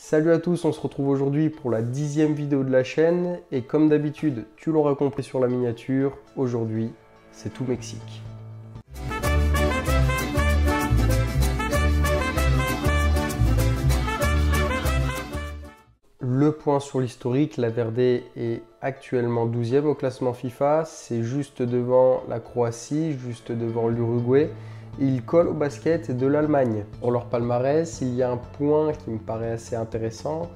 Salut à tous, on se retrouve aujourd'hui pour la 10e vidéo de la chaîne et comme d'habitude, tu l'auras compris sur la miniature, aujourd'hui c'est tout Mexique. Le point sur l'historique, la Verde est actuellement 12e au classement FIFA, c'est juste devant la Croatie, juste devant l'Uruguay. Il colle au basket de l'Allemagne. Pour leur palmarès, il y a un point qui me paraît assez intéressant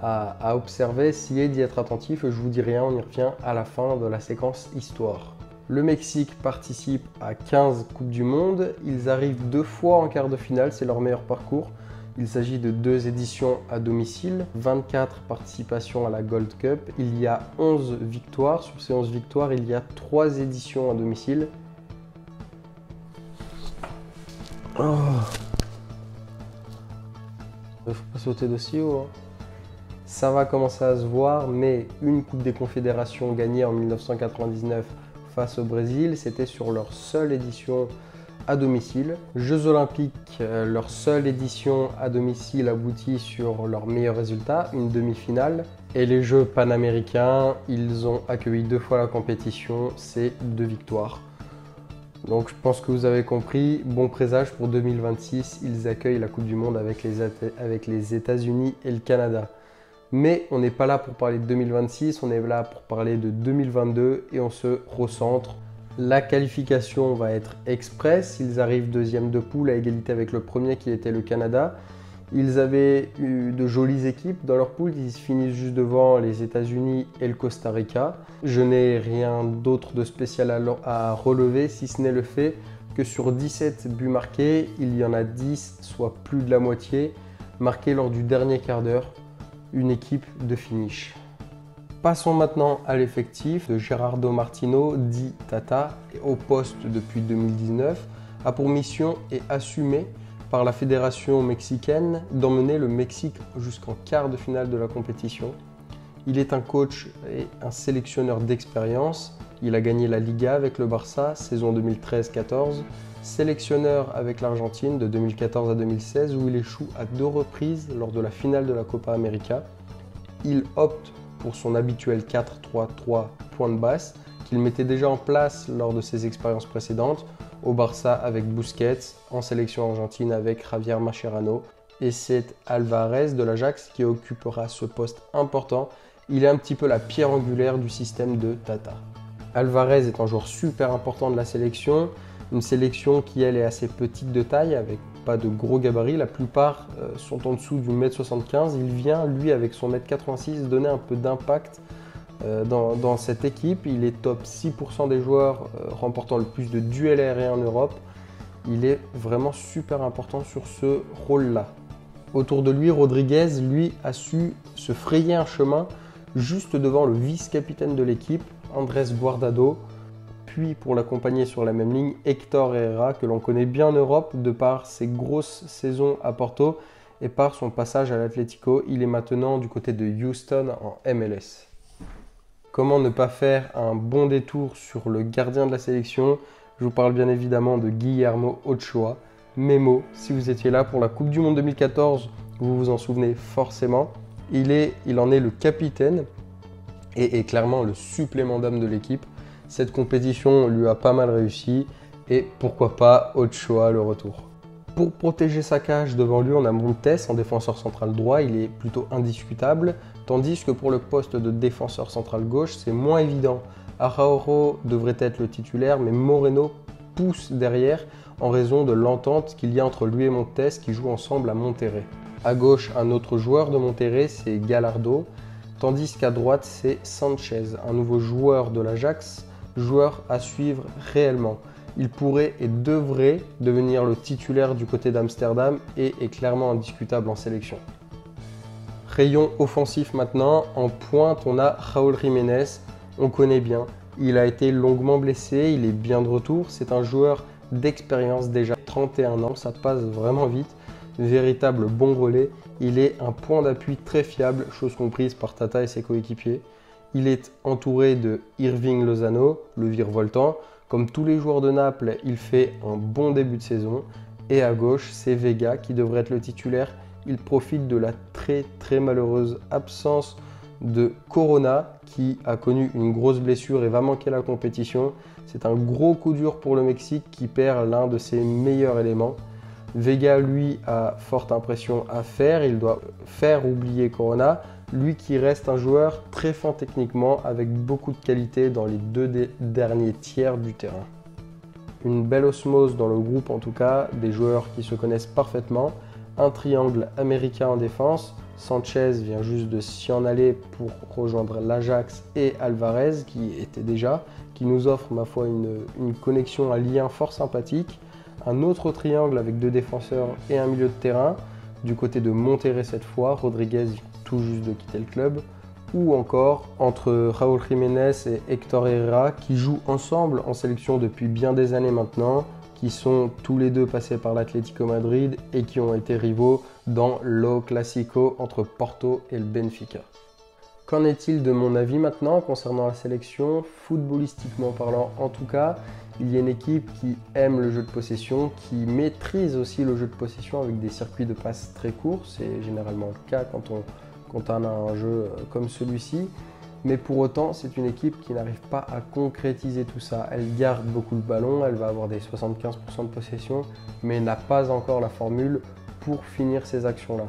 à observer, essayer d'y être attentif. Je vous dis rien, on y revient à la fin de la séquence histoire. Le Mexique participe à 15 Coupes du Monde. Ils arrivent 2 fois en quart de finale, c'est leur meilleur parcours. Il s'agit de 2 éditions à domicile, 24 participations à la Gold Cup. Il y a 11 victoires. Sur ces 11 victoires, il y a 3 éditions à domicile. Oh. Il ne faut pas sauter d'aussi haut. Hein. Ça va commencer à se voir, mais une Coupe des Confédérations gagnée en 1999 face au Brésil, c'était sur leur seule édition à domicile. Jeux Olympiques, leur seule édition à domicile aboutit sur leur meilleur résultat, une demi-finale. Et les Jeux Panaméricains, ils ont accueilli 2 fois la compétition, c'est 2 victoires. Donc je pense que vous avez compris, bon présage pour 2026, ils accueillent la Coupe du Monde avec les États-Unis et le Canada. Mais on n'est pas là pour parler de 2026, on est là pour parler de 2022 et on se recentre. La qualification va être express, ils arrivent 2e de poule à égalité avec le premier qui était le Canada. Ils avaient eu de jolies équipes dans leur poule, ils finissent juste devant les États-Unis et le Costa Rica. Je n'ai rien d'autre de spécial à relever, si ce n'est le fait que sur 17 buts marqués, il y en a 10, soit plus de la moitié, marqués lors du dernier quart d'heure, une équipe de finish. Passons maintenant à l'effectif de Gerardo Martino, dit Tata, au poste depuis 2019, a pour mission et assumé par la fédération mexicaine d'emmener le Mexique jusqu'en quart de finale de la compétition. Il est un coach et un sélectionneur d'expérience. Il a gagné la Liga avec le Barça, saison 2013-14, sélectionneur avec l'Argentine de 2014 à 2016 où il échoue à 2 reprises lors de la finale de la Copa América. Il opte pour son habituel 4-3-3 point de basse qu'il mettait déjà en place lors de ses expériences précédentes, au Barça avec Busquets, en sélection argentine avec Javier Mascherano, et c'est Alvarez de l'Ajax qui occupera ce poste important. Il est un petit peu la pierre angulaire du système de Tata. Alvarez est un joueur super important de la sélection, une sélection qui elle est assez petite de taille, avec pas de gros gabarits, la plupart sont en dessous du 1m75, il vient lui avec son 1m86 donner un peu d'impact dans cette équipe. Il est top 6% des joueurs remportant le plus de duels aériens en Europe. Il est vraiment super important sur ce rôle-là. Autour de lui, Rodriguez, lui, a su se frayer un chemin juste devant le vice-capitaine de l'équipe, Andrés Guardado, puis pour l'accompagner sur la même ligne, Héctor Herrera, que l'on connaît bien en Europe de par ses grosses saisons à Porto et par son passage à l'Atlético. Il est maintenant du côté de Houston en MLS. Comment ne pas faire un bon détour sur le gardien de la sélection? Je vous parle bien évidemment de Guillermo Ochoa. Memo, si vous étiez là pour la Coupe du Monde 2014, vous vous en souvenez forcément. Il en est le capitaine et est clairement le supplément d'âme de l'équipe. Cette compétition lui a pas mal réussi et pourquoi pas Ochoa le retour. Pour protéger sa cage devant lui, on a Montes en défenseur central droit, il est plutôt indiscutable, tandis que pour le poste de défenseur central gauche, c'est moins évident. Araujo devrait être le titulaire, mais Moreno pousse derrière en raison de l'entente qu'il y a entre lui et Montes qui jouent ensemble à Monterrey. À gauche, un autre joueur de Monterrey, c'est Gallardo, tandis qu'à droite, c'est Sanchez, un nouveau joueur de l'Ajax, joueur à suivre réellement. Il pourrait et devrait devenir le titulaire du côté d'Amsterdam et est clairement indiscutable en sélection. Rayon offensif maintenant, en pointe on a Raúl Jiménez, on connaît bien, il a été longuement blessé, il est bien de retour, c'est un joueur d'expérience déjà 31 ans, ça passe vraiment vite, véritable bon relais, il est un point d'appui très fiable, chose comprise par Tata et ses coéquipiers. Il est entouré de Irving Lozano, le virevoltant. Comme tous les joueurs de Naples, il fait un bon début de saison. Et à gauche, c'est Vega qui devrait être le titulaire il profite de la très malheureuse absence de Corona qui a connu une grosse blessure et va manquer la compétition. C'est un gros coup dur pour le Mexique qui perd l'un de ses meilleurs éléments. Vega, lui, a forte impression à faire. Il doit faire oublier Corona, lui qui reste un joueur très fin techniquement avec beaucoup de qualité dans les deux derniers tiers du terrain. Une belle osmose dans le groupe en tout cas, des joueurs qui se connaissent parfaitement. Un triangle américain en défense. Sanchez vient juste de s'y en aller pour rejoindre l'Ajax et Alvarez qui était déjà, qui nous offre ma foi une connexion, un lien fort sympathique. Un autre triangle avec 2 défenseurs et un milieu de terrain. Du côté de Monterrey cette fois, Rodriguez vient tout juste de quitter le club. Ou encore entre Raúl Jiménez et Héctor Herrera qui jouent ensemble en sélection depuis bien des années maintenant, qui sont tous les deux passés par l'Atlético Madrid et qui ont été rivaux dans l'O Clásico entre Porto et le Benfica. Qu'en est-il de mon avis maintenant concernant la sélection? Footballistiquement parlant en tout cas, il y a une équipe qui aime le jeu de possession, qui maîtrise aussi le jeu de possession avec des circuits de passe très courts. C'est généralement le cas quand on a un jeu comme celui-ci. Mais pour autant, c'est une équipe qui n'arrive pas à concrétiser tout ça. Elle garde beaucoup le ballon, elle va avoir des 75% de possession, mais n'a pas encore la formule pour finir ces actions-là.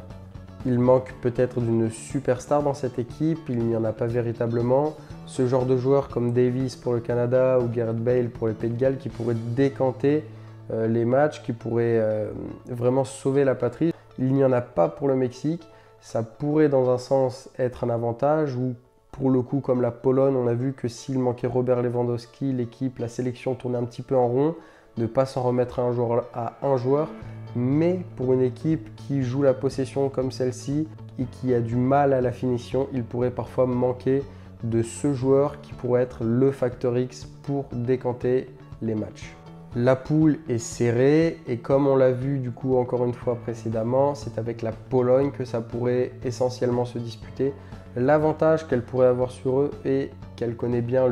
Il manque peut-être d'une superstar dans cette équipe, il n'y en a pas véritablement. Ce genre de joueur comme Davis pour le Canada ou Gareth Bale pour les Pays de Galles qui pourrait décanter les matchs, qui pourrait vraiment sauver la patrie. Il n'y en a pas pour le Mexique. Ça pourrait dans un sens être un avantage ou pour le coup comme la Pologne, on a vu que s'il manquait Robert Lewandowski, l'équipe, la sélection tournait un petit peu en rond, ne pas s'en remettre à un joueur. Mais pour une équipe qui joue la possession comme celle-ci et qui a du mal à la finition, il pourrait parfois manquer de ce joueur qui pourrait être le facteur X pour décanter les matchs. La poule est serrée et comme on l'a vu du coup encore une fois précédemment, c'est avec la Pologne que ça pourrait essentiellement se disputer. L'avantage qu'elle pourrait avoir sur eux est qu'elle connaît bien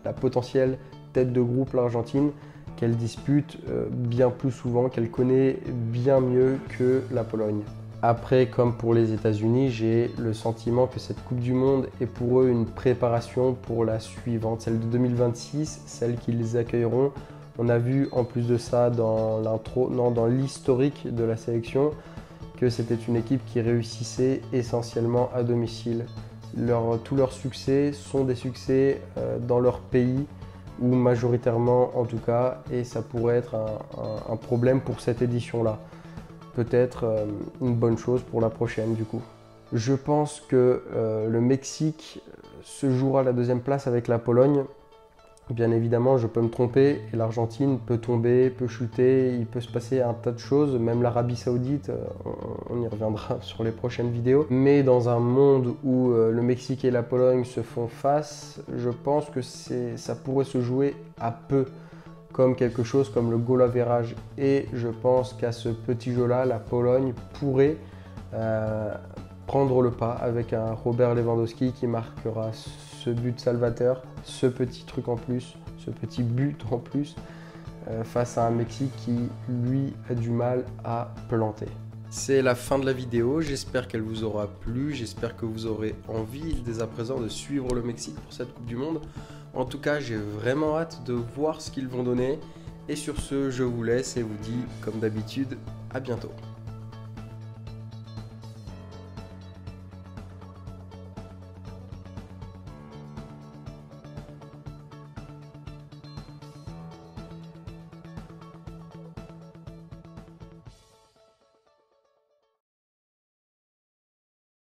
la potentielle tête de groupe, l'Argentine, qu'elle dispute bien plus souvent, qu'elle connaît bien mieux que la Pologne. Après, comme pour les États-Unis, j'ai le sentiment que cette Coupe du Monde est pour eux une préparation pour la suivante, celle de 2026, celle qu'ils accueilleront. On a vu en plus de ça dans l'historique de la sélection que c'était une équipe qui réussissait essentiellement à domicile. Tous leurs succès sont des succès dans leur pays, ou majoritairement en tout cas, et ça pourrait être un problème pour cette édition-là. Peut-être une bonne chose pour la prochaine du coup. Je pense que le Mexique se jouera la 2e place avec la Pologne. Bien évidemment, je peux me tromper et l'Argentine peut tomber, peut chuter, il peut se passer un tas de choses, même l'Arabie Saoudite, on y reviendra sur les prochaines vidéos. Mais dans un monde où le Mexique et la Pologne se font face, je pense que ça pourrait se jouer à peu, comme quelque chose comme le goal average. Et je pense qu'à ce petit jeu-là, la Pologne pourrait prendre le pas avec un Robert Lewandowski qui marquera ce but salvateur, ce petit truc en plus, ce petit but en plus, face à un Mexique qui, lui, a du mal à planter. C'est la fin de la vidéo, j'espère qu'elle vous aura plu, j'espère que vous aurez envie dès à présent de suivre le Mexique pour cette Coupe du Monde. En tout cas, j'ai vraiment hâte de voir ce qu'ils vont donner. Et sur ce, je vous laisse et vous dis, comme d'habitude, à bientôt.